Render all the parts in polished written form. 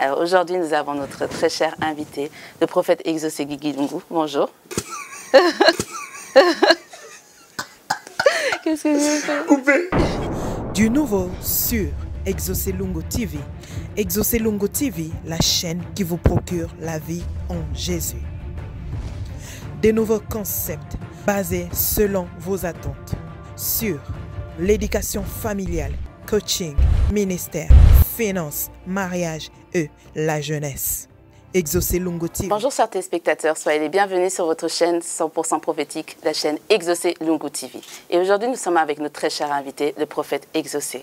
Alors aujourd'hui, nous avons notre très cher invité, le prophète Exaucé Guigui Lungu. Bonjour. Qu'est-ce que j'ai fait? Coupé. Du nouveau sur Exaucé Lungu TV. Exaucé Lungu TV, la chaîne qui vous procure la vie en Jésus. Des nouveaux concepts basés selon vos attentes sur l'éducation familiale, coaching, ministère, finances, mariage et la jeunesse. Exaucé Lungu TV. Bonjour chers téléspectateurs, soyez les bienvenus sur votre chaîne 100% prophétique, la chaîne Exaucé Lungu TV. Et aujourd'hui, nous sommes avec notre très cher invité, le prophète Exaucé.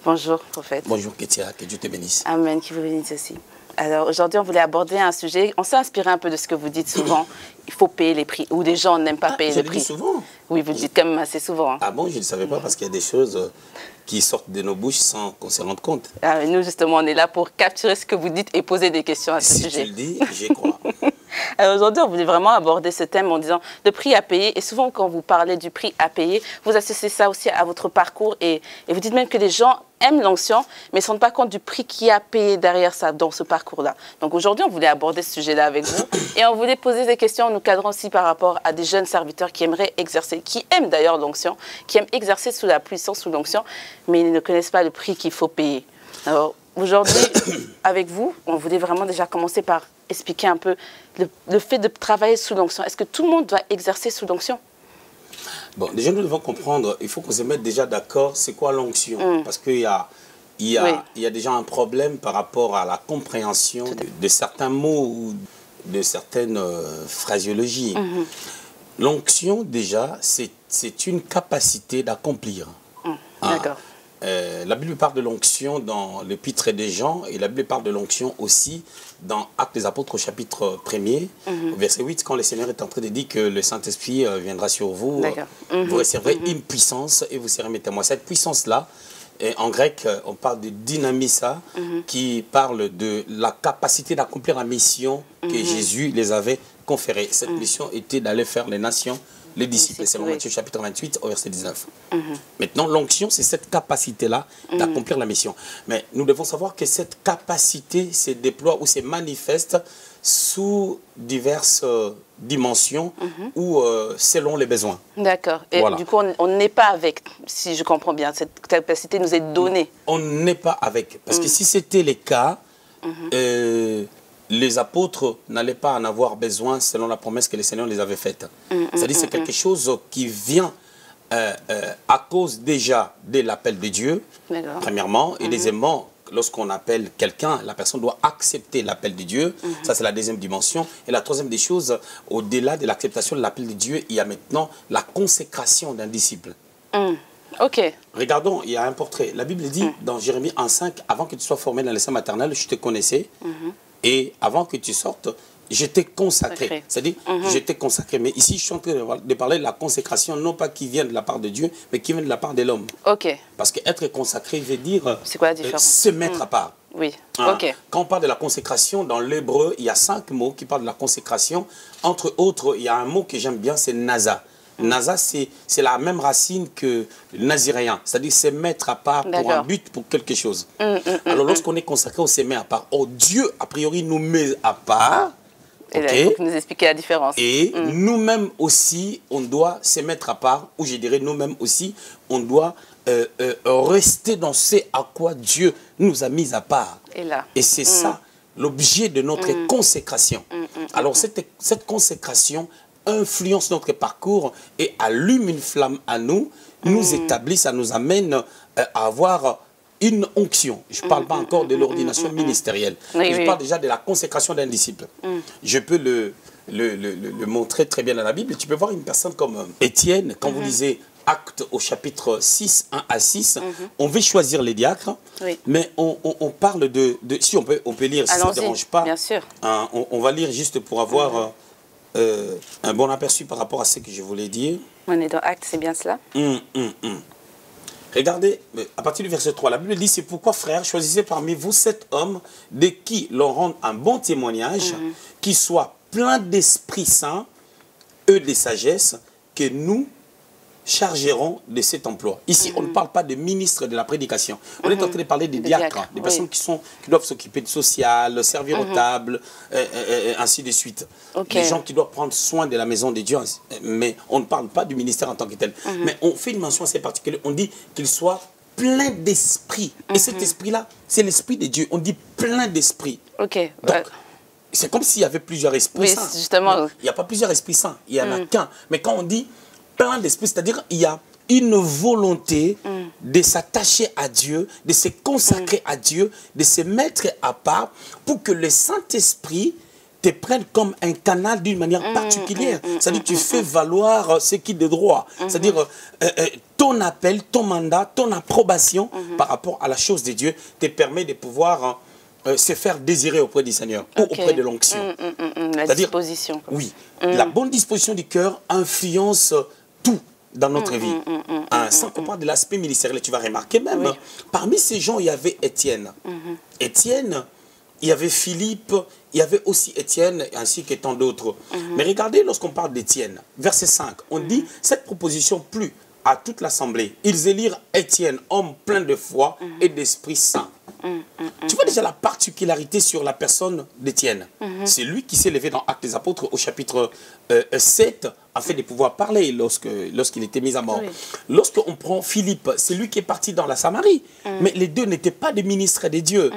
Bonjour prophète. Bonjour Kétia, que Dieu te bénisse. Amen, qui vous bénisse aussi. Alors aujourd'hui, on voulait aborder un sujet, on s'est inspiré un peu de ce que vous dites souvent, il faut payer les prix, ou des gens n'aiment pas payer les prix. Je le dis souvent. Oui, vous le dites quand même assez souvent. Hein. Ah bon, je ne le savais pas parce qu'il y a des choses qui sortent de nos bouches sans qu'on se rende compte. Ah, nous, justement, on est là pour capturer ce que vous dites et poser des questions à ce sujet. Si tu le dis, j'y crois. Alors aujourd'hui, on voulait vraiment aborder ce thème en disant le prix à payer. Et souvent, quand vous parlez du prix à payer, vous associez ça aussi à votre parcours et vous dites même que les gens aiment l'onction, mais ne se rendent pas compte du prix qu'il y a à payer derrière ça, dans ce parcours-là. Donc aujourd'hui, on voulait aborder ce sujet-là avec vous et on voulait poser des questions en nous cadrant aussi par rapport à des jeunes serviteurs qui aimeraient exercer, qui aiment d'ailleurs l'onction, qui aiment exercer sous la puissance, sous l'onction, mais ils ne connaissent pas le prix qu'il faut payer. Alors aujourd'hui, avec vous, on voulait vraiment déjà commencer par expliquer un peu le fait de travailler sous l'onction. Est-ce que tout le monde doit exercer sous l'onction? Bon, déjà nous devons comprendre, il faut qu'on se mette déjà d'accord, c'est quoi l'onction? Parce qu'il y a déjà un problème par rapport à la compréhension de certains mots ou de certaines phraséologies. L'onction, déjà, c'est une capacité d'accomplir. D'accord. La Bible parle de l'onction dans l'Épître des Jean et la Bible parle de l'onction aussi dans Actes des Apôtres au chapitre 1er, verset 8, quand le Seigneur est en train de dire que le Saint-Esprit viendra sur vous, vous recevrez une puissance et vous serez mes témoins. Cette puissance-là, en grec, on parle de dynamissa, qui parle de la capacité d'accomplir la mission que Jésus les avait conférée. Cette mission était d'aller faire les nations les disciples, c'est Matthieu chapitre 28 au verset 19. Maintenant, l'onction, c'est cette capacité-là d'accomplir la mission. Mais nous devons savoir que cette capacité se déploie ou se manifeste sous diverses dimensions ou selon les besoins. D'accord. Et voilà. Du coup, on n'est pas avec, si je comprends bien, cette capacité nous est donnée. On n'est pas avec. Parce que si c'était le cas, les apôtres n'allaient pas en avoir besoin selon la promesse que le Seigneur les avait faite. C'est-à-dire que c'est quelque chose qui vient à cause déjà de l'appel de Dieu, premièrement, et deuxièmement, lorsqu'on appelle quelqu'un, la personne doit accepter l'appel de Dieu. Ça, c'est la deuxième dimension. Et la troisième des choses, au-delà de l'acceptation de l'appel de Dieu, il y a maintenant la consécration d'un disciple. Ok. Regardons, il y a un portrait. La Bible dit dans Jérémie 1,5, avant que tu sois formé dans le sein maternel, je te connaissais. Et avant que tu sortes, je t'ai consacré. C'est-à-dire, je t'ai consacré. Mais ici, je suis en train de parler de la consécration, non pas qui vient de la part de Dieu, mais qui vient de la part de l'homme. Ok. Parce qu'être consacré veut dire quoi la différence? Se mettre à part. Oui, ok. Quand on parle de la consécration, dans l'hébreu, il y a 5 mots qui parlent de la consécration. Entre autres, il y a un mot que j'aime bien, c'est naza. Naza, c'est la même racine que le naziréen, c'est-à-dire se mettre à part pour un but, pour quelque chose. Alors lorsqu'on est consacré, on se met à part. Oh, Dieu, a priori, nous met à part. Et là, il faut nous expliquer la différence. Et nous-mêmes aussi, on doit se mettre à part, ou je dirais nous-mêmes aussi, on doit rester dans ce à quoi Dieu nous a mis à part. Et c'est ça l'objet de notre consécration. Alors cette consécration influence notre parcours et allume une flamme à nous, nous établit, ça nous amène à avoir une onction. Je ne parle pas encore de l'ordination ministérielle. Je parle déjà de la consécration d'un disciple. Je peux le montrer très bien dans la Bible. Tu peux voir une personne comme Étienne, quand vous lisez Actes au chapitre 6, 1 à 6, on veut choisir les diacres, mais on parle de... Si on peut lire, si ça ne dérange pas. Bien sûr. On va lire juste pour avoir... un bon aperçu par rapport à ce que je voulais dire. On est dans Actes, c'est bien cela? Regardez, à partir du verset 3, la Bible dit, c'est pourquoi, frères, choisissez parmi vous 7 hommes de qui l'on rende un bon témoignage, qui soient pleins d'Esprit Saint, eux de sagesse, que nous chargeront de cet emploi. Ici, on ne parle pas de ministre de la prédication. On est en train de parler des diacres, des personnes qui doivent s'occuper de social, servir aux tables, ainsi de suite. Les gens qui doivent prendre soin de la maison de Dieu. Mais on ne parle pas du ministère en tant que tel. Mais on fait une mention assez particulière. On dit qu'il soit plein d'esprit. Et cet esprit-là, c'est l'esprit de Dieu. On dit plein d'esprit. Donc, c'est comme s'il y avait plusieurs esprits saints. Justement. Il n'y a pas plusieurs esprits saints, il n'y en a qu'un. Mais quand on dit plein d'esprit, c'est-à-dire il y a une volonté de s'attacher à Dieu, de se consacrer à Dieu, de se mettre à part pour que le Saint-Esprit te prenne comme un canal d'une manière particulière. C'est-à-dire que tu fais valoir ce qui est de droit. C'est-à-dire ton appel, ton mandat, ton approbation par rapport à la chose de Dieu te permet de pouvoir se faire désirer auprès du Seigneur ou auprès de l'onction. La disposition. Oui, la bonne disposition du cœur influence tout dans notre vie. Sans qu'on parle de l'aspect ministériel, tu vas remarquer même, parmi ces gens, il y avait Étienne. Étienne, il y avait Philippe, il y avait aussi Étienne, ainsi que tant d'autres. Mais regardez, lorsqu'on parle d'Étienne, verset 5, on dit, cette proposition plut à toute l'assemblée. Ils élirent Étienne, homme plein de foi et d'Esprit Saint. Tu vois déjà la particularité sur la personne d'Étienne. C'est lui qui s'est levé dans Actes des Apôtres au chapitre 7 afin de pouvoir parler lorsqu'il était mis à mort. Lorsqu'on prend Philippe, c'est lui qui est parti dans la Samarie. Mais les deux n'étaient pas des ministres de Dieu.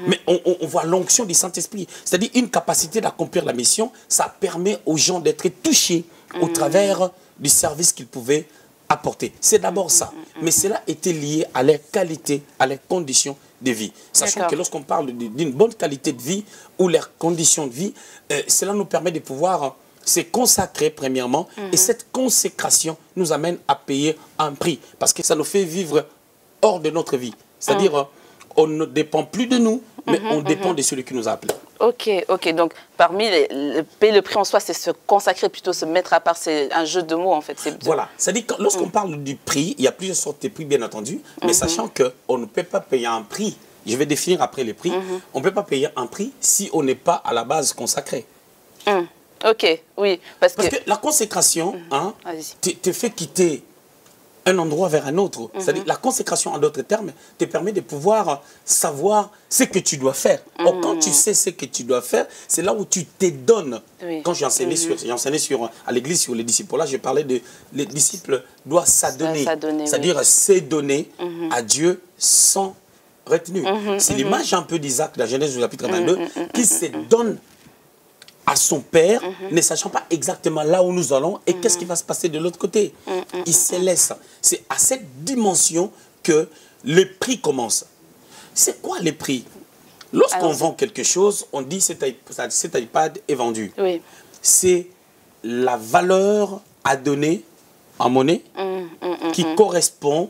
Mais on voit l'onction du Saint-Esprit. C'est-à-dire une capacité d'accomplir la mission. Ça permet aux gens d'être touchés au travers du service qu'ils pouvaient apporter. C'est d'abord ça. Mais cela était lié à leur qualité, à leurs conditions de vie. Sachant que lorsqu'on parle d'une bonne qualité de vie ou leurs conditions de vie, cela nous permet de pouvoir se consacrer premièrement. Et cette consécration nous amène à payer un prix. Parce que ça nous fait vivre hors de notre vie. C'est-à-dire, on ne dépend plus de nous, mais on dépend de celui qui nous a appelés. Ok. Donc, parmi payer le prix en soi, c'est se consacrer, plutôt se mettre à part. C'est un jeu de mots, en fait. Voilà. C'est-à-dire que lorsqu'on parle du prix, il y a plusieurs sortes de prix, bien entendu. Mais sachant qu'on ne peut pas payer un prix, je vais définir après les prix, on ne peut pas payer un prix si on n'est pas à la base consacré. Ok, oui. Parce que la consécration te fait quitter un endroit vers un autre. C'est-à-dire la consécration, en d'autres termes, te permet de pouvoir savoir ce que tu dois faire. Or, quand tu sais ce que tu dois faire, c'est là où tu te donnes. Quand j'ai enseigné, à l'église sur les disciples, là, je parlais de les disciples doivent s'adonner. C'est-à-dire se donner à Dieu sans retenue. C'est l'image un peu d'Isaac, la Genèse du chapitre 22, qui se donne à son père, ne sachant pas exactement là où nous allons et qu'est-ce qui va se passer de l'autre côté. Il se laisse. C'est à cette dimension que le prix commence. C'est quoi le prix? Lorsqu'on vend quelque chose, on dit cet iPad est vendu. C'est la valeur à donner en monnaie qui correspond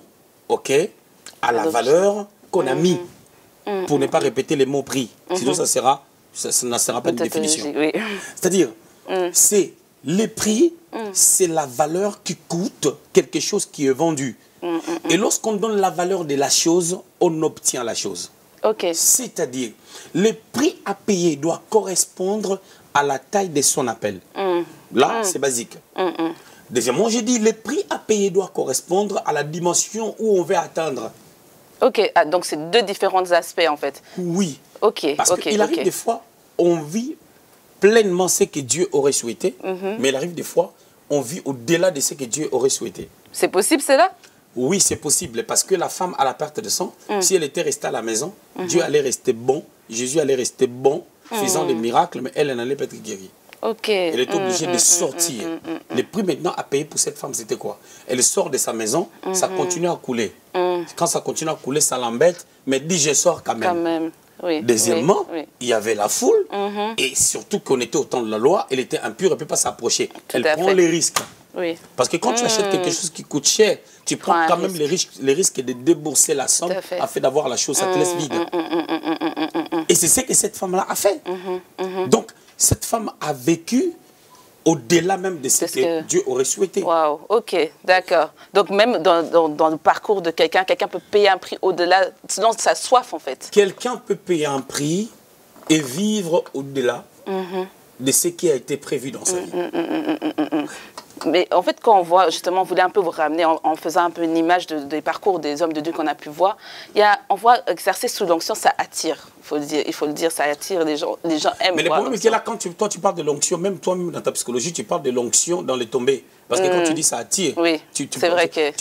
à la valeur qu'on a mis, pour ne pas répéter les mots prix. Sinon, ça ne sera pas une définition. C'est-à-dire, c'est les prix, c'est la valeur qui coûte quelque chose qui est vendu. Et lorsqu'on donne la valeur de la chose, on obtient la chose. C'est-à-dire, le prix à payer doit correspondre à la taille de son appel. Là, c'est basique. Deuxièmement, j'ai dit, le prix à payer doit correspondre à la dimension où on veut atteindre. Donc c'est deux différents aspects en fait. Oui. Parce qu'il arrive des fois, on vit pleinement ce que Dieu aurait souhaité, mais il arrive des fois, on vit au-delà de ce que Dieu aurait souhaité. C'est possible, c'est là? Oui, c'est possible, parce que la femme à la perte de sang, si elle était restée à la maison, Dieu allait rester bon, Jésus allait rester bon, faisant des miracles, mais elle n'allait pas être guérie. Elle est obligée de sortir. Le prix maintenant à payer pour cette femme, c'était quoi? Elle sort de sa maison, ça continue à couler. Quand ça continue à couler, ça l'embête, mais dit je sors quand même. Deuxièmement, il y avait la foule, et surtout qu'on était au temps de la loi, elle était impure, elle ne peut pas s'approcher. Elle prend les risques. Parce que quand tu achètes quelque chose qui coûte cher, tu prends quand même les risques de débourser la somme afin d'avoir la chose, ça te laisse vide. Et c'est ce que cette femme-là a fait. Donc, cette femme a vécu au-delà même de ce que Dieu aurait souhaité. Waouh, d'accord. Donc même dans le parcours de quelqu'un peut payer un prix au-delà, selon sa soif en fait. Quelqu'un peut payer un prix et vivre au-delà de ce qui a été prévu dans sa vie. Mais en fait, quand on voit, justement, on voulait un peu vous ramener en faisant un peu une image des parcours des hommes de Dieu qu'on a pu voir, on voit exercer sous l'onction, ça attire. Il faut le dire, ça attire, les gens aiment. Mais le problème, c'est que là, quand toi tu parles de l'onction, même toi-même dans ta psychologie, tu parles de l'onction dans les tombées. Parce que quand tu dis ça attire, oui, tu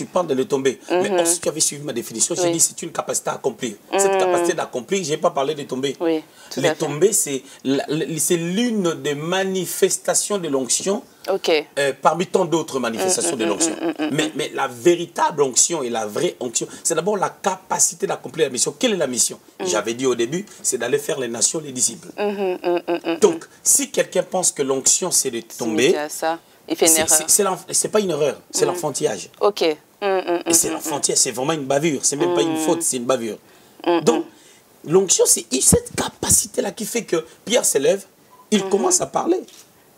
parles de les tomber. Mais si tu avais suivi ma définition, j'ai dit c'est une capacité à accomplir. Cette capacité d'accomplir, je n'ai pas parlé des tombées. Oui, les tombées, c'est l'une des manifestations de l'onction. Parmi tant d'autres manifestations de l'onction. Mais la véritable onction et la vraie onction, c'est d'abord la capacité d'accomplir la mission. Quelle est la mission? J'avais dit au début, c'est d'aller faire les nations, les disciples. Donc, si quelqu'un pense que l'onction, c'est de tomber, il fait une erreur. C'est pas une erreur, c'est l'enfantillage. Et c'est l'enfantillage, c'est vraiment une bavure. C'est même pas une faute, c'est une bavure. Donc, l'onction, c'est cette capacité-là qui fait que Pierre s'élève, il commence à parler.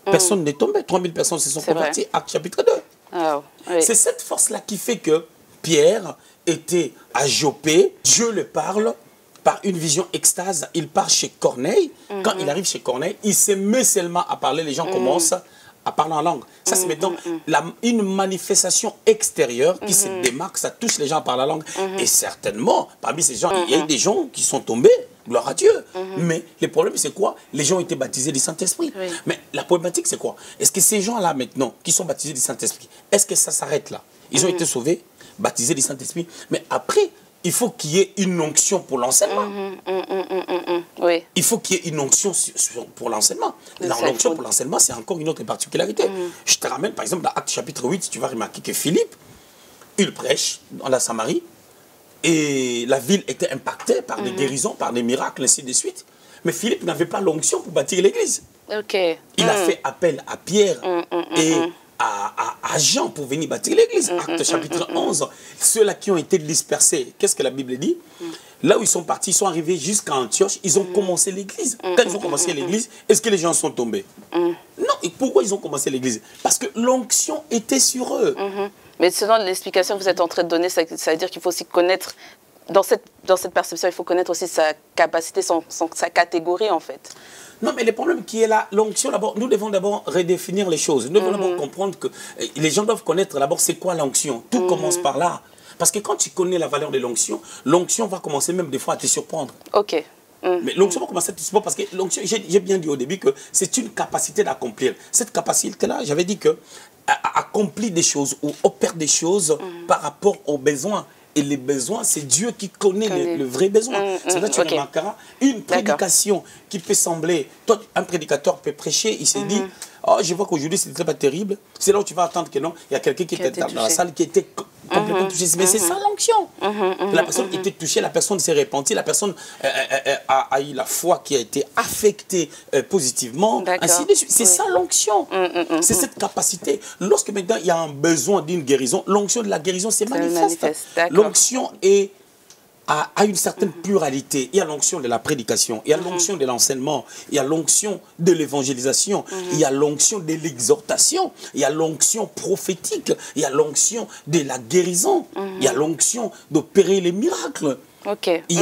Personne n'est tombé. 3000 personnes se sont converties. Acte chapitre 2. Oh, oui. C'est cette force-là qui fait que Pierre était à Joppé. Dieu le parle par une vision extase. Il part chez Corneille. Quand il arrive chez Corneille, il se met seulement à parler. Les gens commencent à parler en langue. Ça, c'est maintenant une manifestation extérieure qui se démarque. Ça touche les gens à parler en langue. Et certainement, parmi ces gens, il y a eu des gens qui sont tombés. Gloire à Dieu. Mais le problème, c'est quoi? Les gens ont été baptisés du Saint-Esprit. Mais la problématique, c'est quoi? Est-ce que ces gens-là, maintenant, qui sont baptisés du Saint-Esprit, est-ce que ça s'arrête là? Ils ont été sauvés, baptisés du Saint-Esprit. Mais après, il faut qu'il y ait une onction pour l'enseignement. Il faut qu'il y ait une onction pour l'enseignement. L'onction pour l'enseignement, c'est encore une autre particularité. Je te ramène, par exemple, dans Acte chapitre 8, tu vas remarquer que Philippe, il prêche dans la Samarie. Et la ville était impactée par des guérisons, par des miracles, ainsi de suite. Mais Philippe n'avait pas l'onction pour bâtir l'église. Il a fait appel à Pierre et à Jean pour venir bâtir l'église. Acte chapitre 11. Ceux-là qui ont été dispersés, qu'est-ce que la Bible dit? Là où ils sont partis, ils sont arrivés jusqu'à Antioche, ils ont commencé l'église. Quand ils ont commencé l'église, est-ce que les gens sont tombés? Non. Et pourquoi ils ont commencé l'église? Parce que l'onction était sur eux. Mais selon l'explication que vous êtes en train de donner, ça veut dire qu'il faut aussi connaître, dans cette perception, il faut connaître aussi sa capacité, sa catégorie en fait. Non, mais le problème qui est là, l'onction, d'abord, nous devons d'abord redéfinir les choses. Nous devons d'abord comprendre que les gens doivent connaître d'abord c'est quoi l'onction. Tout commence par là. Parce que quand tu connais la valeur de l'onction va commencer même des fois à te surprendre. Mais l'onction va commencer à te surprendre parce que l'onction, j'ai bien dit au début que c'est une capacité d'accomplir. Cette capacité-là, j'avais dit que accomplir des choses ou opère des choses par rapport aux besoins. Et les besoins, c'est Dieu qui connaît le vrai besoin. C'est là que tu remarqueras une prédication qui peut sembler... Toi, un prédicateur peut prêcher, il s'est dit, oh, je vois qu'aujourd'hui, c'était pas terrible. C'est là où tu vas attendre que non, il y a quelqu'un qui était dans la salle qui était complètement touché. Mais c'est ça l'onction. La personne était touchée, la personne s'est repentie, la personne a eu la foi qui a été affectée positivement. Ainsi de suite. C'est ça l'onction. C'est cette capacité. Lorsque maintenant il y a un besoin d'une guérison, l'onction de la guérison c'est manifeste. L'onction a une certaine pluralité. Il y a l'onction de la prédication, il y a l'onction de l'enseignement, il y a l'onction de l'évangélisation, il y a l'onction de l'exhortation, il y a l'onction prophétique, il y a l'onction de la guérison, il y a l'onction d'opérer les miracles. Il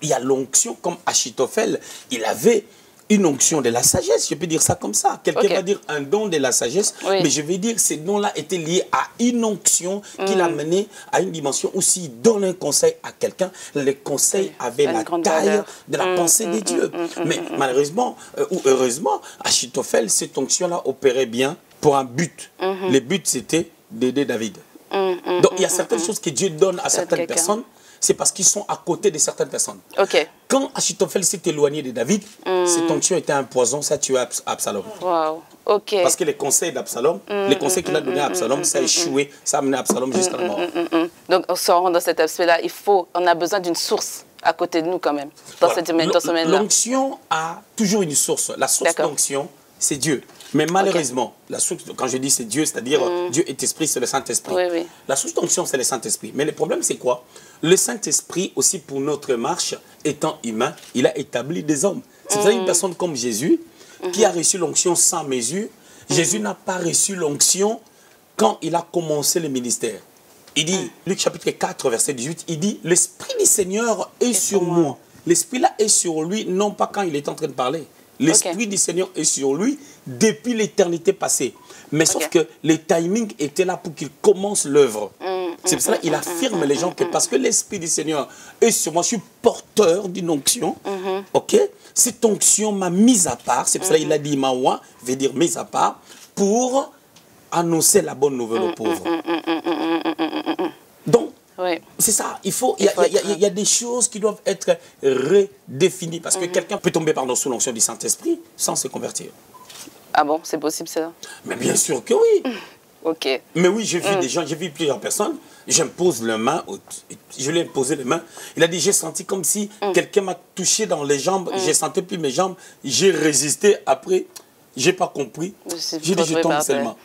y a l'onction comme Achitophel, il avait une onction de la sagesse, je peux dire ça comme ça. Quelqu'un va dire un don de la sagesse, mais je vais dire que ces dons-là étaient liés à une onction qui l'a mené à une dimension où s'il donne un conseil à quelqu'un, le conseil avait la taille de la pensée de Dieu. Mais malheureusement, ou heureusement, Achitophel, cette onction-là opérait bien pour un but. Le but, c'était d'aider David. Donc, il y a certaines choses que Dieu donne à certaines personnes, c'est parce qu'ils sont à côté de certaines personnes. Quand Achitophel s'est éloigné de David, cette onction était un poison, ça tuait Absalom. Parce que les conseils d'Absalom, les conseils qu'il a donnés à Absalom, ça a échoué, ça a amené Absalom jusqu'à la mort. Donc, on se rend dans cet aspect-là, on a besoin d'une source à côté de nous quand même, dans ce domaine-là. L'onction a toujours une source. La source d'onction, c'est Dieu. Mais malheureusement, la source, quand je dis c'est Dieu, c'est-à-dire Dieu est esprit, c'est le Saint-Esprit. La source d'onction, c'est le Saint-Esprit. Mais le problème, c'est quoi? Le Saint-Esprit, aussi pour notre marche, étant humain, il a établi des hommes. C'est-à-dire une personne comme Jésus, qui a reçu l'onction sans mesure. Jésus n'a pas reçu l'onction quand il a commencé le ministère. Il dit, Luc chapitre 4, verset 18, il dit, l'Esprit du Seigneur est sur moi. L'Esprit là est sur lui, non pas quand il est en train de parler. L'Esprit du Seigneur est sur lui depuis l'éternité passée. Mais sauf que le timing était là pour qu'il commence l'œuvre. C'est pour cela qu'il affirme les gens que parce que l'Esprit du Seigneur est sur moi, je suis porteur d'une onction. Ok? Cette onction m'a mise à part. C'est pour cela qu'il a dit Mawa, veut dire mise à part, pour annoncer la bonne nouvelle aux pauvres. Donc, c'est ça. Il y a des choses qui doivent être redéfinies. Parce que quelqu'un peut tomber sous l'onction du Saint-Esprit sans se convertir. Ah bon, c'est possible ça? Mais bien sûr que oui. Ok. Mais oui, j'ai vu des gens, j'ai vu plusieurs personnes. J'impose les mains, je lui ai posé les mains. Il a dit, j'ai senti comme si quelqu'un m'a touché dans les jambes. J'ai senti plus mes jambes. J'ai résisté. Après, j'ai pas compris. J'ai dit, je tombe seulement.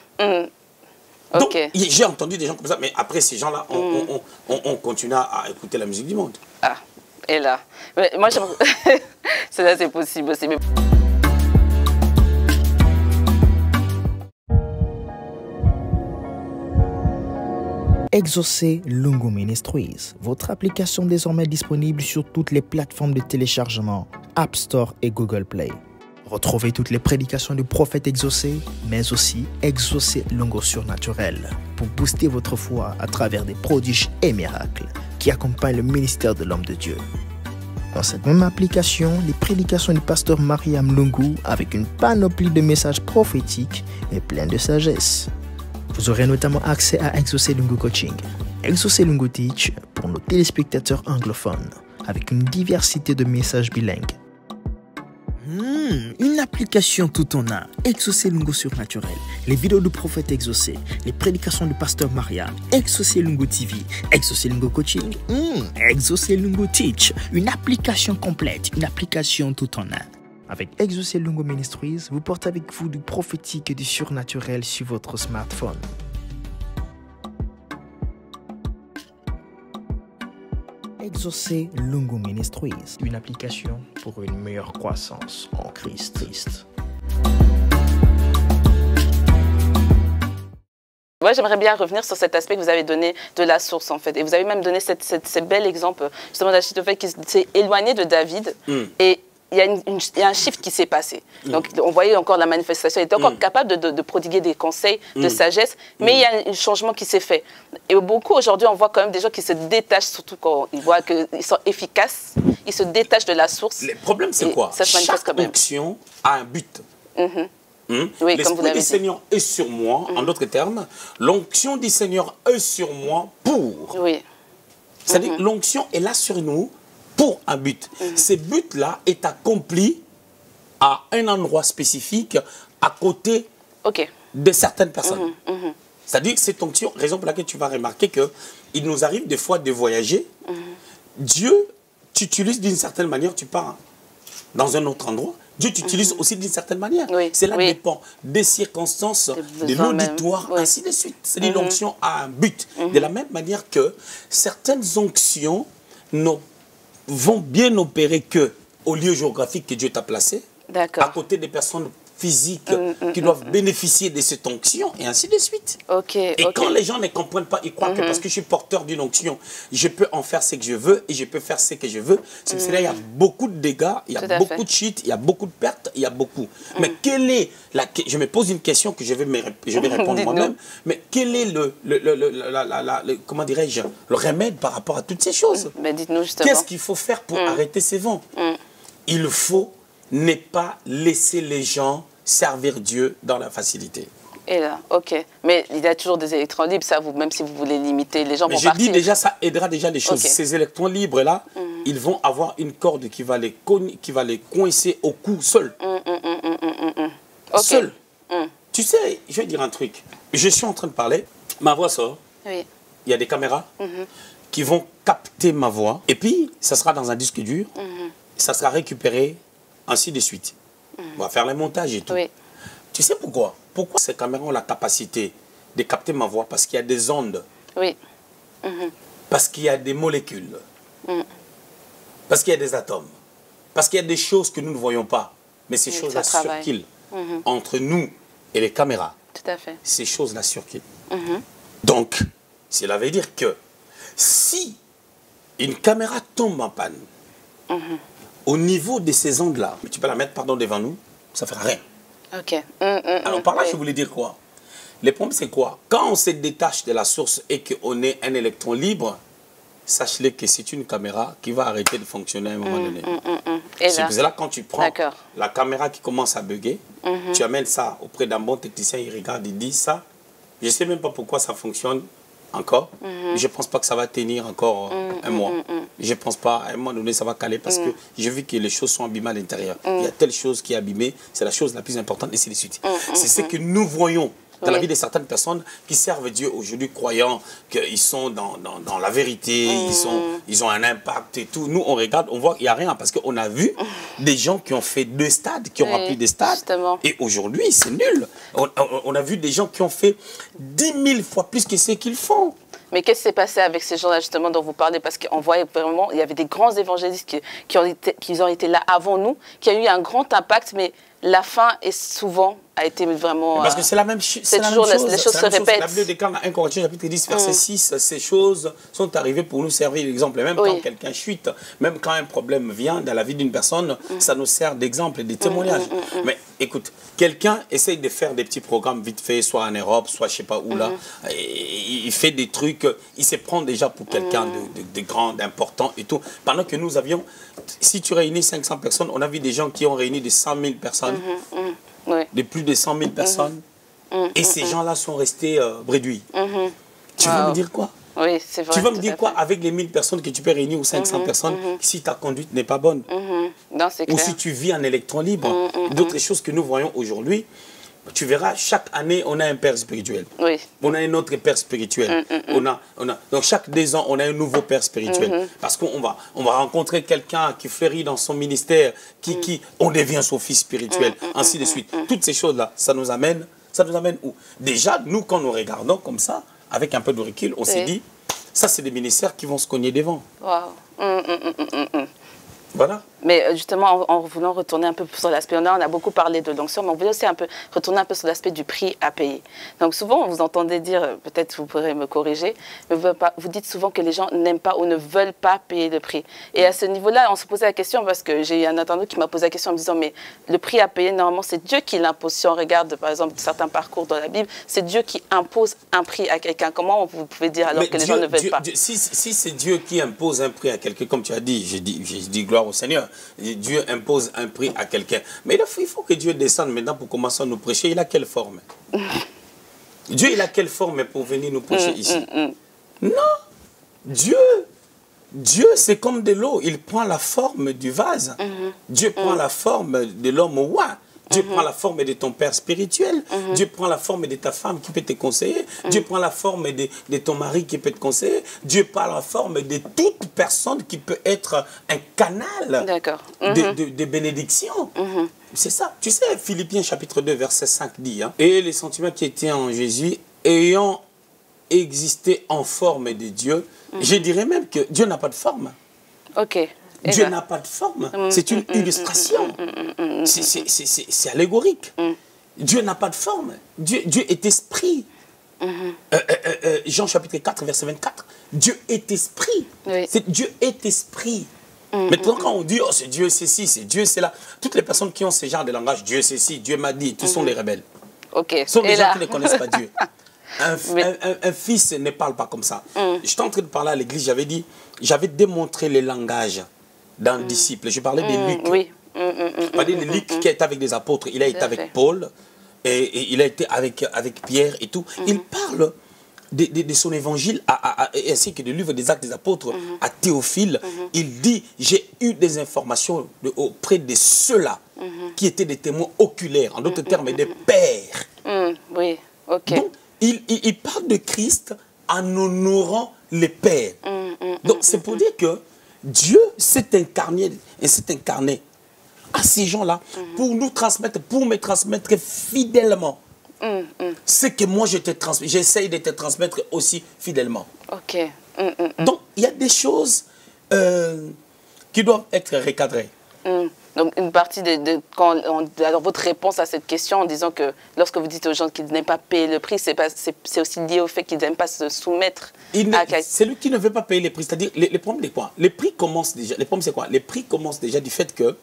Donc, j'ai entendu des gens comme ça. Mais après, ces gens-là, on continue à écouter la musique du monde. Ah, et là. Mais moi, c'est possible aussi. Mais... Exaucé Lungu Ministries, votre application désormais disponible sur toutes les plateformes de téléchargement, App Store et Google Play. Retrouvez toutes les prédications du prophète Exaucé, mais aussi Exaucé Lungu Surnaturel, pour booster votre foi à travers des prodiges et miracles qui accompagnent le ministère de l'homme de Dieu. Dans cette même application, les prédications du pasteur Mariam Lungu avec une panoplie de messages prophétiques et pleins de sagesse. Vous aurez notamment accès à Exaucé Lungu Coaching, Exaucé Lungu Teach pour nos téléspectateurs anglophones, avec une diversité de messages bilingues. Une application tout en un, Exaucé Lungu Surnaturel, les vidéos du prophète Exaucé, les prédications du pasteur Mariam, Exaucé Lungu TV, Exaucé Lungu Coaching, Exaucé Lungu Teach, une application complète, une application tout en un. Avec Exaucé Lungu Ministries, vous portez avec vous du prophétique et du surnaturel sur votre smartphone. Exaucé Lungu Ministries, une application pour une meilleure croissance en Christ. Moi, j'aimerais bien revenir sur cet aspect que vous avez donné de la source, en fait. Et vous avez même donné ce bel exemple, justement, d'Achitophel qui s'est éloigné de David. Et il y a un shift qui s'est passé. Donc, on voyait encore la manifestation. Il était encore capable de prodiguer des conseils de sagesse, mais il y a un changement qui s'est fait. Et beaucoup, aujourd'hui, on voit quand même des gens qui se détachent, surtout quand ils voient qu'ils sont efficaces. Ils se détachent de la source. Le problème, c'est quoi? Ça se manifeste quand même. Chaque onction a un but. Oui, l'Esprit du Seigneur est sur moi, en d'autres termes. L'onction du Seigneur est sur moi pour. Oui. C'est-à-dire l'onction est là sur nous pour un but. Ce but-là est accompli à un endroit spécifique, à côté de certaines personnes. C'est-à-dire que cette onction, raison pour laquelle tu vas remarquer qu'il nous arrive des fois de voyager. Dieu t'utilise d'une certaine manière, tu pars dans un autre endroit. Dieu t'utilise aussi d'une certaine manière. Cela dépend des circonstances, de l'auditoire, ainsi de suite. C'est-à-dire l'onction a un but. De la même manière que certaines onctions vont bien opérer que au lieu géographique que Dieu t'a placé, à côté des personnes physiques qui doivent bénéficier de cette onction, et ainsi de suite. Et quand les gens ne comprennent pas, ils croient que parce que je suis porteur d'une onction, je peux en faire ce que je veux et je peux faire ce que je veux. C'est parce que là, il y a beaucoup de dégâts, il y a beaucoup de shit, il y a beaucoup de pertes, il y a beaucoup. Mais quelle est je me pose une question que je vais répondre moi-même. Mais quel est comment dirais-je, le remède par rapport à toutes ces choses? Dites-nous justement. Qu'est-ce qu'il faut faire pour arrêter ces vents? Il faut ne pas laisser les gens servir Dieu dans la facilité. Et là, mais il y a toujours des électrons libres, ça, même si vous voulez limiter, les gens vont partir. J'ai dit déjà, ça aidera déjà les choses. Ces électrons libres-là, ils vont avoir une corde qui va les coincer au cou seul. Seul. Tu sais, je vais dire un truc. Je suis en train de parler, ma voix sort. Il y a des caméras qui vont capter ma voix. Et puis, ça sera dans un disque dur. Ça sera récupéré, ainsi de suite. On va faire les montages et tout. Tu sais pourquoi? Pourquoi ces caméras ont la capacité de capter ma voix? Parce qu'il y a des ondes. Parce qu'il y a des molécules. Parce qu'il y a des atomes. Parce qu'il y a des choses que nous ne voyons pas. Mais ces choses-là circulent entre nous et les caméras. Tout à fait. Ces choses-là circulent. Donc, cela veut dire que si une caméra tombe en panne, au niveau de ces ondes-là, mais tu peux la mettre, pardon, devant nous, ça ne fera rien. Ok. Alors par là, je voulais dire quoi? Le problème, c'est quoi? Quand on se détache de la source et qu'on est un électron libre, sachez que c'est une caméra qui va arrêter de fonctionner à un moment donné. C'est pour cela, quand tu prends la caméra qui commence à bugger, tu amènes ça auprès d'un bon technicien, il regarde, il dit ça. Je ne sais même pas pourquoi ça fonctionne encore. Je ne pense pas que ça va tenir encore un mois. Je ne pense pas, à un moment donné, ça va caler parce que j'ai vu que les choses sont abîmées à l'intérieur. Il y a telle chose qui est abîmée, c'est la chose la plus importante, et ainsi de suite. C'est ce que nous voyons dans la vie de certaines personnes qui servent Dieu aujourd'hui, croyant qu'ils sont dans la vérité, ils ont un impact et tout. Nous, on regarde, on voit qu'il n'y a rien parce qu'on a vu des gens qui ont fait 2 stades, qui ont rempli des stades. Justement. Et aujourd'hui, c'est nul. On a vu des gens qui ont fait 10 000 fois plus que ce qu'ils font. Mais qu'est-ce qui s'est passé avec ces gens-là, justement, dont vous parlez? Parce qu'on voyait vraiment, il y avait des grands évangélistes qui ont été là avant nous, qui ont eu un grand impact, mais la fin est souvent a été vraiment... Parce que c'est la même chose. C'est toujours les choses se répètent. La Bible déclare dans 1 Corinthiens chapitre 10, verset 6, ces choses sont arrivées pour nous servir d'exemple. Et même quand quelqu'un chuite, même quand un problème vient dans la vie d'une personne, ça nous sert d'exemple et de témoignage. Mais écoute, quelqu'un essaye de faire des petits programmes vite fait, soit en Europe, soit je ne sais pas où là. Et il fait des trucs, il se prend déjà pour quelqu'un de grand, d'important et tout. Pendant que nous avions, si tu réunis 500 personnes, on a vu des gens qui ont réuni des 100 000 personnes. De plus de 100 000 personnes. Et ces gens-là sont restés bredouilles. Tu vas me dire quoi? Oui, c'est vrai. Tu vas me dire quoi avec les 1000 personnes que tu peux réunir ou 500 personnes si ta conduite n'est pas bonne? Non, c'est clair. Ou si tu vis en électron libre. D'autres choses que nous voyons aujourd'hui. Tu verras, chaque année, on a un père spirituel. On a un autre père spirituel. Donc, chaque 2 ans, on a un nouveau père spirituel. Parce qu'on va rencontrer quelqu'un qui fleurit dans son ministère, on devient son fils spirituel, ainsi de suite. Toutes ces choses-là, ça nous amène où? Déjà, nous, quand nous regardons comme ça, avec un peu de recul, on s'est dit, ça, c'est des ministères qui vont se cogner devant. Voilà. Mais justement, en voulant retourner un peu sur l'aspect, on a beaucoup parlé de l'onction, mais on voulait aussi retourner un peu sur l'aspect du prix à payer. Donc souvent, vous entendez dire, peut-être vous pourrez me corriger, mais vous dites souvent que les gens n'aiment pas ou ne veulent pas payer le prix. Et à ce niveau-là, on se posait la question, parce que j'ai eu un internaute qui m'a posé la question en me disant, mais le prix à payer, normalement, c'est Dieu qui l'impose. Si on regarde, par exemple, certains parcours dans la Bible, c'est Dieu qui impose un prix à quelqu'un. Comment vous pouvez dire alors que les gens ne veulent pas? Si c'est Dieu qui impose un prix à quelqu'un, comme tu as dit, j'ai dit gloire au Seigneur, Dieu impose un prix à quelqu'un. Mais il faut que Dieu descende maintenant pour commencer à nous prêcher. Il a quelle forme? Dieu, il a quelle forme pour venir nous prêcher ici? Non. Dieu, c'est comme de l'eau. Il prend la forme du vase. Dieu prend la forme de l'homme roi. Dieu prend la forme de ton père spirituel. Dieu prend la forme de ta femme qui peut te conseiller. Dieu prend la forme de ton mari qui peut te conseiller. Dieu prend la forme de toute personne qui peut être un canal de bénédiction. C'est ça. Tu sais, Philippiens chapitre 2, verset 5 dit, et les sentiments qui étaient en Jésus, ayant existé en forme de Dieu, je dirais même que Dieu n'a pas de forme. Dieu n'a pas de forme. C'est une illustration. C'est allégorique. Dieu n'a pas de forme. Dieu est esprit. Jean chapitre 4, verset 24. Dieu est esprit. Dieu est esprit. Maintenant, quand on dit, oh, c'est Dieu, c'est ci, c'est Dieu, c'est là, toutes les personnes qui ont ce genre de langage, Dieu, c'est ci, Dieu m'a dit, tous sont des rebelles. Ce sont des gens qui ne connaissent pas Dieu. Un fils ne parle pas comme ça. J'étais en train de parler à l'église, j'avais démontré le langage d'un disciple. Je parlais de Luc. Je parlais de Luc qui est avec des apôtres. Il a été avec Paul et il a été avec Pierre et tout. Il parle de son évangile ainsi que du livre des Actes des Apôtres à Théophile. Il dit, j'ai eu des informations auprès de ceux-là qui étaient des témoins oculaires, en d'autres termes, des pères. Donc, il parle de Christ en honorant les pères. Donc, c'est pour dire que Dieu s'est incarné à ces gens-là pour nous transmettre, pour me transmettre fidèlement ce que moi je te transmets. J'essaye de te transmettre aussi fidèlement. Donc, il y a des choses qui doivent être recadrées. Donc, une partie alors, votre réponse à cette question en disant que lorsque vous dites aux gens qu'ils n'aiment pas payer le prix, c'est aussi lié au fait qu'ils n'aiment pas se soumettre à quelqu'un. C'est lui qui ne veut pas payer les prix. C'est-à-dire, les problèmes, c'est quoi? Les prix commencent déjà. Les problèmes, c'est quoi? Les prix commencent déjà du fait que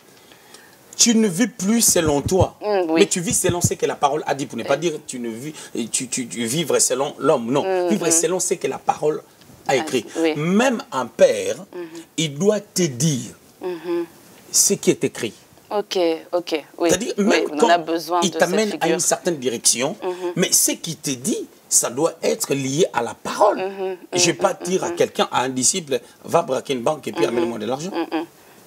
tu ne vis plus selon toi, oui. mais tu vis selon ce que la parole a dit. Pour ne pas dire tu vivre selon l'homme. Non, vivre selon ce que la parole a écrit. Oui. Même un père, il doit te dire ce qui est écrit. Ok, oui. C'est-à-dire, même on quand a besoin il de t'amène cette à une figure. certaine direction, mais ce qu'il te dit, ça doit être lié à la parole. Je ne vais pas dire à quelqu'un, à un disciple, va braquer une banque et puis amène-moi de l'argent.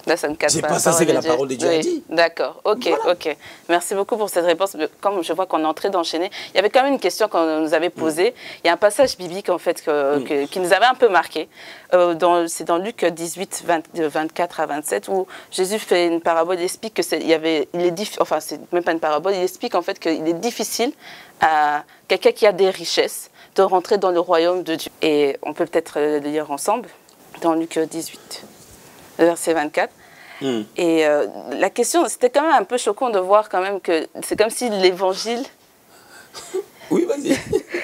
Là, ça ne casse C'est pas pas ça, c'est que la parole de Dieu a oui. dit. D'accord, ok. Merci beaucoup pour cette réponse. Comme je vois qu'on est en train d'enchaîner, il y avait quand même une question qu'on nous avait posée. Il y a un passage biblique, en fait, qui nous avait un peu marqué. C'est dans Luc 18, 24 à 27, où Jésus fait une parabole. Il explique que c'est même pas une parabole, il explique en fait qu'il est difficile à quelqu'un qui a des richesses de rentrer dans le royaume de Dieu. Et on peut peut-être le lire ensemble dans Luc 18. Verset 24. Et la question, c'était quand même un peu choquant de voir quand même que c'est comme si l'évangile... Oui, vas-y.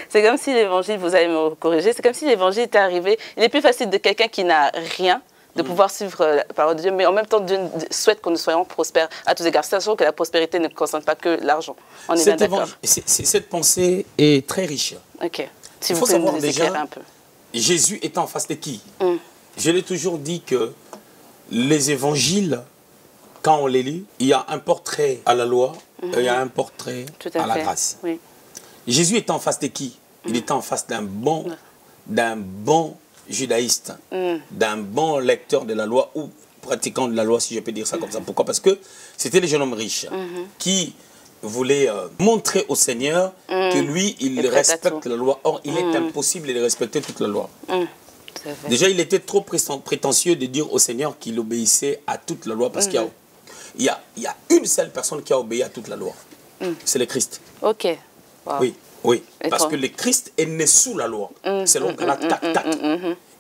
C'est comme si l'évangile, vous allez me corriger, c'est comme si l'évangile était arrivé. Il est plus facile de quelqu'un qui n'a rien de pouvoir suivre la parole de Dieu, mais en même temps, Dieu souhaite que nous soyons prospères à tous égards. Sachant que la prospérité ne concerne pas que l'argent. On est bien d'accord. Cette pensée est très riche. Ok. Si Il vous faut pouvez savoir nous déjà, éclairer un peu. Jésus est en face de qui? Je l'ai toujours dit que les évangiles, quand on les lit, il y a un portrait à la loi et il y a un portrait à la grâce. Oui. Jésus est en face de qui? Il est en face d'un bon judaïste, d'un bon lecteur de la loi ou pratiquant de la loi, si je peux dire ça comme ça. Pourquoi? Parce que c'était les jeunes hommes riches qui voulaient montrer au Seigneur que lui, il respecte la loi. Or, il est impossible de respecter toute la loi. Déjà, il était trop prétentieux de dire au Seigneur qu'il obéissait à toute la loi parce qu'il y a une seule personne qui a obéi à toute la loi. C'est le Christ. Ok. Wow. Oui. Parce que le Christ est né sous la loi. Selon Galates 4.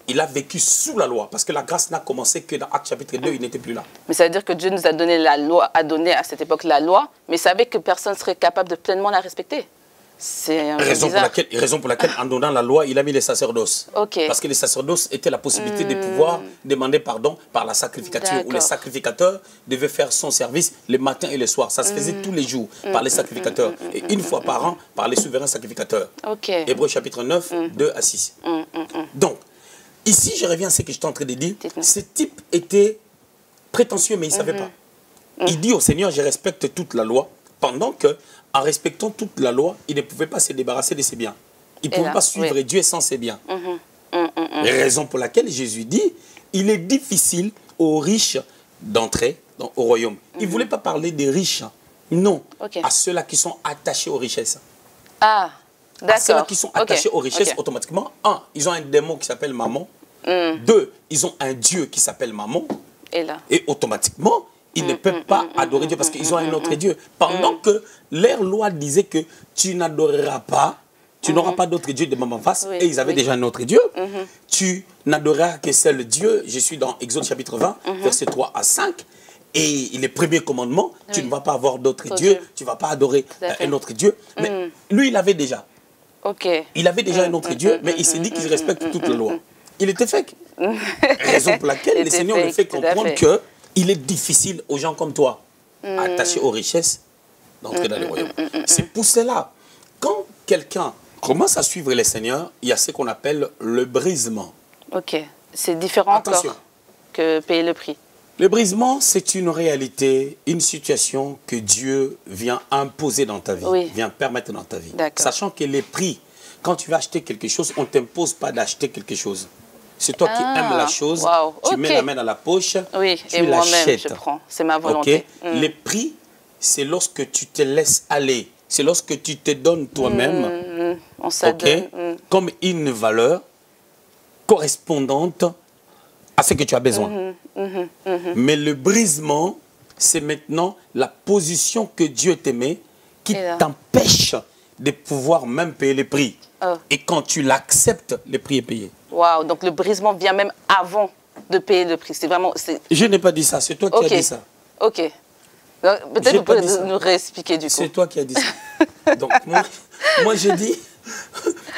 Il a vécu sous la loi parce que la grâce n'a commencé que dans Actes chapitre 2, il n'était plus là. Mais ça veut dire que Dieu nous a donné la loi, a donné à cette époque la loi, mais savait que personne ne serait capable de pleinement la respecter. C'est raison pour laquelle, en donnant la loi, il a mis les sacerdoces. Parce que les sacerdoces étaient la possibilité de pouvoir demander pardon par la sacrificature, où les sacrificateurs devaient faire son service le matin et le soir. Ça se faisait tous les jours par les sacrificateurs. Et une fois par an, par les souverains sacrificateurs. Hébreux chapitre 9, 2 à 6. Donc, ici, je reviens à ce que je suis en train de dire. Ce type était prétentieux, mais il ne savait pas. Il dit au Seigneur, je respecte toute la loi, pendant que, en respectant toute la loi, il ne pouvait pas se débarrasser de ses biens. Il ne pouvait pas suivre Dieu sans ses biens. Raison pour laquelle Jésus dit, il est difficile aux riches d'entrer au royaume. Il ne voulait pas parler des riches, non, à ceux-là qui sont attachés aux richesses. Ah, d'accord. À ceux-là qui sont attachés aux richesses, automatiquement, un, ils ont un démon qui s'appelle maman. Deux, ils ont un Dieu qui s'appelle maman. Et automatiquement, ils ne peuvent pas adorer Dieu parce qu'ils ont un autre Dieu. Pendant que leur loi disait que tu n'adoreras pas, tu n'auras pas d'autre Dieu de en face, et ils avaient déjà un autre Dieu. Tu n'adoreras que seul Dieu. Je suis dans Exode chapitre 20, versets 3 à 5. Et les premiers commandements, tu ne vas pas avoir d'autre Dieu, tu ne vas pas adorer un autre Dieu. Mais lui, il avait déjà. Il avait déjà un autre Dieu, mais il s'est dit qu'il respecte toute la loi. Il était fake. Raison pour laquelle le Seigneur le fait comprendre que il est difficile aux gens comme toi, attachés aux richesses, d'entrer dans le royaume. C'est pour cela, quand quelqu'un commence à suivre le Seigneur, il y a ce qu'on appelle le brisement. C'est différent encore que payer le prix. Le brisement, c'est une réalité, une situation que Dieu vient imposer dans ta vie, vient permettre dans ta vie. Sachant que les prix, quand tu vas acheter quelque chose, on ne t'impose pas d'acheter quelque chose. C'est toi qui aimes la chose, tu mets la main dans la poche, tu l'achètes. Je prends, c'est ma volonté. Les prix, c'est lorsque tu te laisses aller, c'est lorsque tu te donnes toi-même comme une valeur correspondante à ce que tu as besoin. Mais le brisement, c'est maintenant la position que Dieu te met qui t'empêche de pouvoir même payer les prix. Et quand tu l'acceptes, le prix est payé. Waouh, donc le brisement vient même avant de payer le prix. C'est vraiment... Je n'ai pas dit ça, c'est toi qui as dit ça. Peut-être vous pouvez nous réexpliquer du coup. C'est toi qui as dit ça. Donc moi j'ai dit,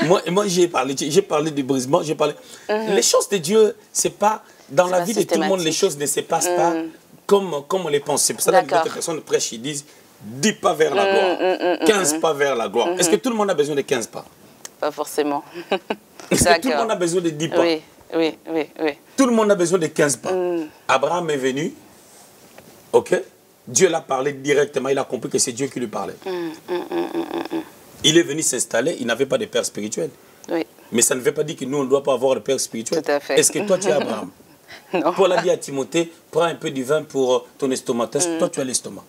moi j'ai parlé du brisement, j'ai parlé. Les choses de Dieu, c'est pas dans la vie de tout le monde, les choses ne se passent pas comme on les pense. C'est pour ça que d'autres personnes prêchent, ils disent 10 pas vers la gloire, 15 pas vers la gloire. Est-ce que tout le monde a besoin de 15 pas? Pas forcément. Est-ce que tout le monde a besoin de 10 pas? Oui. Tout le monde a besoin de 15 pas. Abraham est venu, ok? Dieu l'a parlé directement, il a compris que c'est Dieu qui lui parlait. Il est venu s'installer, il n'avait pas de père spirituel. Oui. Mais ça ne veut pas dire que nous, on ne doit pas avoir de père spirituel. Tout à fait. Est-ce que toi, tu es Abraham? Non. Paul a dit à Timothée, prends un peu du vin pour ton estomac. Toi, tu as l'estomac.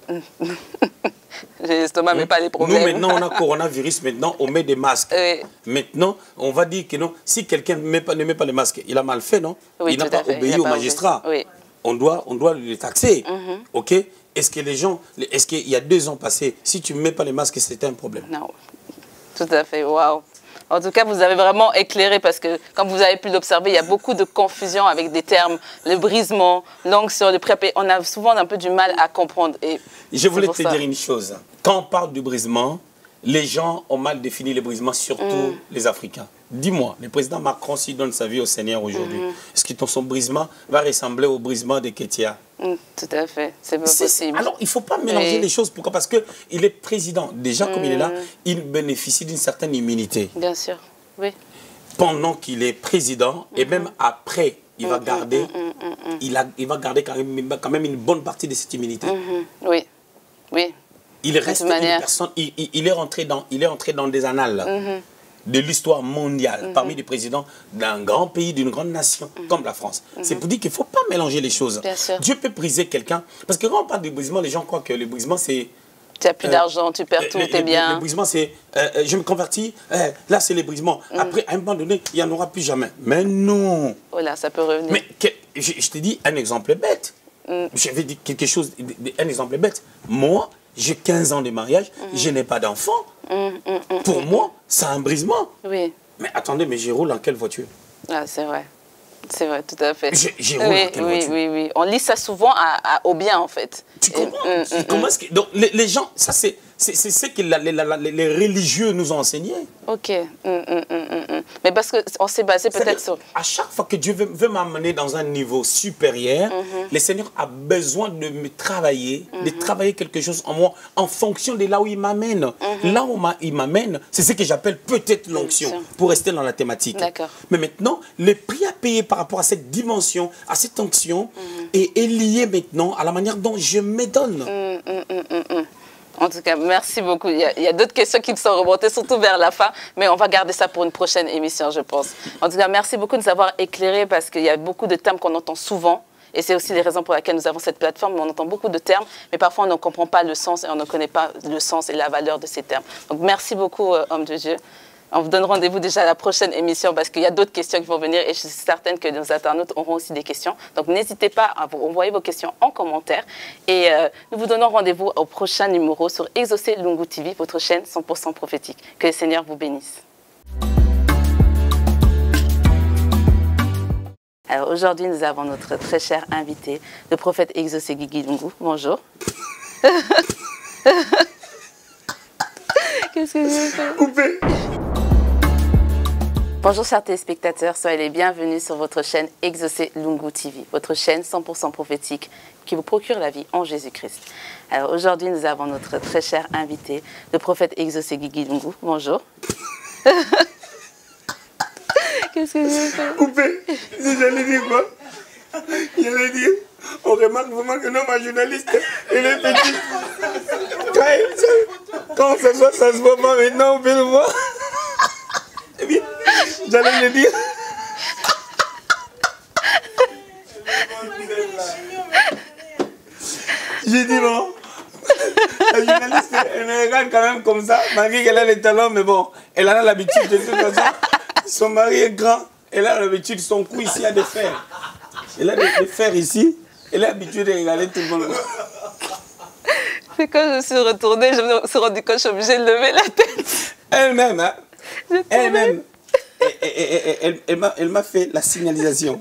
J'ai l'estomac, mais pas les problèmes. Nous, maintenant, on a coronavirus, maintenant, on met des masques. Oui. Maintenant, on va dire que non, si quelqu'un ne met pas les masques, il a mal fait, non? Oui, il n'a pas obéi au magistrat. Oui. On doit le taxer. OK? Est-ce que les gens, est-ce qu'il y a 2 ans passés, si tu ne mets pas les masques, c'était un problème? Non. Tout à fait. Waouh. En tout cas, vous avez vraiment éclairé parce que, comme vous avez pu l'observer, il y a beaucoup de confusion avec des termes, le brisement, l'onction, le pré-appuyé. On a souvent un peu du mal à comprendre. Et je voulais te dire une chose. Quand on parle du brisement, les gens ont mal défini le brisement, surtout les Africains. Dis-moi, le président Macron, s'il donne sa vie au Seigneur aujourd'hui, est-ce que son brisement va ressembler au brisement de Ketia? Tout à fait, c'est pas possible. Alors, il ne faut pas mélanger les choses. Pourquoi? Parce qu'il est président. Déjà, comme il est là, il bénéficie d'une certaine immunité. Bien sûr, oui. Pendant qu'il est président, et même après, il va garder, il va garder quand même une bonne partie de cette immunité. Oui, oui. Il reste une personne, il est entré dans des annales de l'histoire mondiale, parmi les présidents d'un grand pays, d'une grande nation, comme la France. C'est pour dire qu'il ne faut pas mélanger les choses. Dieu peut briser quelqu'un. Parce que quand on parle de brisement, les gens croient que le brisement, c'est... Tu n'as plus d'argent, tu perds tout, t'es bien. Le brisement, c'est... je me convertis, là, c'est le brisement. Après, à un moment donné, il n'y en aura plus jamais. Mais non. Oh là, ça peut revenir. Mais je te dis un exemple bête. Je vais dire quelque chose, un exemple bête. Moi, j'ai 15 ans de mariage, je n'ai pas d'enfant. Pour moi, c'est un brisement. Oui. Mais attendez, mais je roule en quelle voiture? Ah, c'est vrai. C'est vrai, tout à fait. Je roule en quelle voiture? Oui. On lit ça souvent au bien, en fait. Tu comprends? Donc, les gens, ça c'est ce que les religieux nous ont enseigné. Ok. Mais parce qu'on s'est basé peut-être sur... À chaque fois que Dieu veut m'amener dans un niveau supérieur, le Seigneur a besoin de me travailler, de travailler quelque chose en moi en fonction de là où il m'amène. Là où il m'amène, c'est ce que j'appelle peut-être l'onction, pour rester dans la thématique. Mais maintenant, le prix à payer par rapport à cette dimension, à cette onction, est lié maintenant à la manière dont je me donne. En tout cas, merci beaucoup. Il y a d'autres questions qui me sont remontées, surtout vers la fin, mais on va garder ça pour une prochaine émission, je pense. En tout cas, merci beaucoup de nous avoir éclairés parce qu'il y a beaucoup de termes qu'on entend souvent. Et c'est aussi les raisons pour lesquelles nous avons cette plateforme. On entend beaucoup de termes, mais parfois on ne comprend pas le sens et on ne connaît pas le sens et la valeur de ces termes. Donc, merci beaucoup, homme de Dieu. On vous donne rendez-vous déjà à la prochaine émission parce qu'il y a d'autres questions qui vont venir et je suis certaine que nos internautes auront aussi des questions. Donc n'hésitez pas à vous envoyer vos questions en commentaire et nous vous donnons rendez-vous au prochain numéro sur Exaucé Lungu TV, votre chaîne 100% prophétique. Que le Seigneur vous bénisse. Alors aujourd'hui, nous avons notre très cher invité, le prophète Exaucé Guigui Lungu. Bonjour. Qu'est-ce que j'ai fait? Bonjour chers téléspectateurs, soyez les bienvenus sur votre chaîne Exaucé Lungu TV, votre chaîne 100% prophétique qui vous procure la vie en Jésus-Christ. Alors aujourd'hui, nous avons notre très cher invité, le prophète Exaucé Guigui Lungu. Bonjour. Qu'est-ce que j'ai fait? Coupé. J'allais dire quoi? J'allais dire, on remarque vraiment que non, ma journaliste, elle est petite. Quand ça se voit pas maintenant, on peut le voir. Eh bien, j'allais le dire. J'ai dit bon. La journaliste, elle me regarde quand même comme ça, malgré qu'elle a les talents, mais bon, elle a l'habitude de toute façon. Son mari est grand, elle a l'habitude, son cou ici a des fers. Elle a des fers ici, elle a l'habitude de regarder tout le monde. C'est quand je me suis retournée, je me suis rendu compte que je suis obligée de lever la tête. Elle-même, hein? Elle-même, elle m'a fait la signalisation.